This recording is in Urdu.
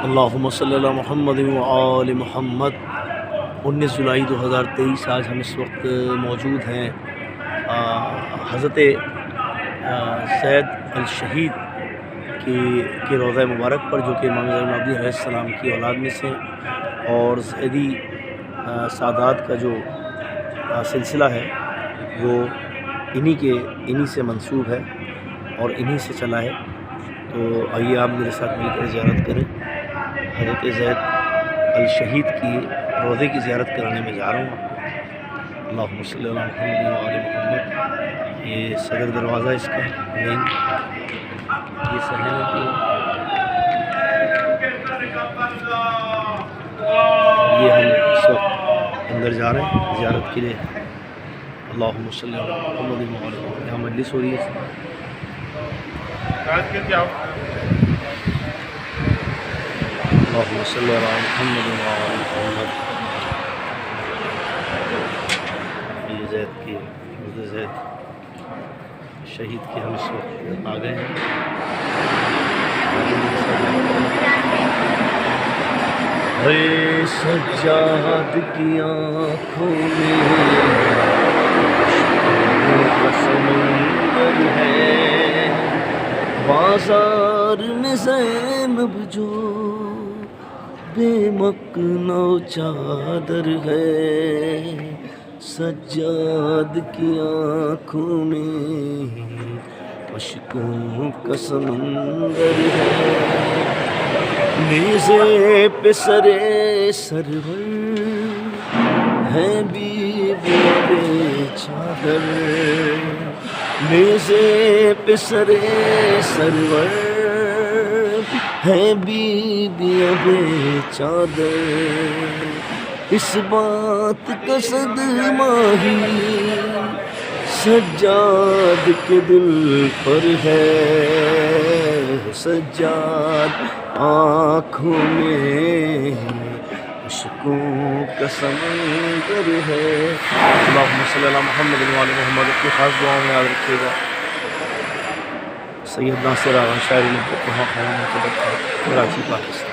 اللہم صلی اللہ محمد و آل محمد۔ 19 جولائی 2023 آج ہم اس وقت موجود ہیں حضرت زید الشہید کی روضہ مبارک پر، جو کہ امام زین العابدین علیہ السلام کی اولاد میں سے، اور زیدی سادات کا جو سلسلہ ہے وہ انہی سے منسوب ہے اور انہی سے چلا ہے۔ تو آئیے آپ میرے ساتھ مل کر زیارت کریں۔ حضرت زید الشہید کی روضے کی زیارت کرانے میں جا رہا ہوں آپ کو۔ اللہم صلی اللہ محمد و آل محمد۔ یہ صدر دروازہ اس کا مین، یہ صحن ہے کہ یہ ہم اس وقت اندر جا رہے ہیں زیارت کے لیے۔ اللہم صلی اللہ محمد و آل محمد۔ یہاں مجلس ہو رہی ہے۔ اللہم صلی اللہ محمد و آل محمد۔ یہ زید کی حضرت زید شہید کے ہم اس وقت آ گئے ہیں۔ اے سجاد کی آنکھوں میں کا سمندر ہے، بازار میں زینب جو بے مکنو چادر ہے، سجاد کی آنکھوں میں اشکوں کا سمندر ہے، میزے پہ سرے سرور ہے بیویاں بے چادر، میزے پہ سرے سرور ہے بیویاں بے چادر، اس بات کا صدمہ ہی سجاد کے دل پر ہے، سجاد آنکھوں میں اشکوں کا سمندر ہے۔ اللہم صلی اللہ محمد و آل محمد۔ اپنی خاص دعاؤں میں یاد رکھیے گا۔ سید ناصر آغا شاعر کراچی، پاکستان۔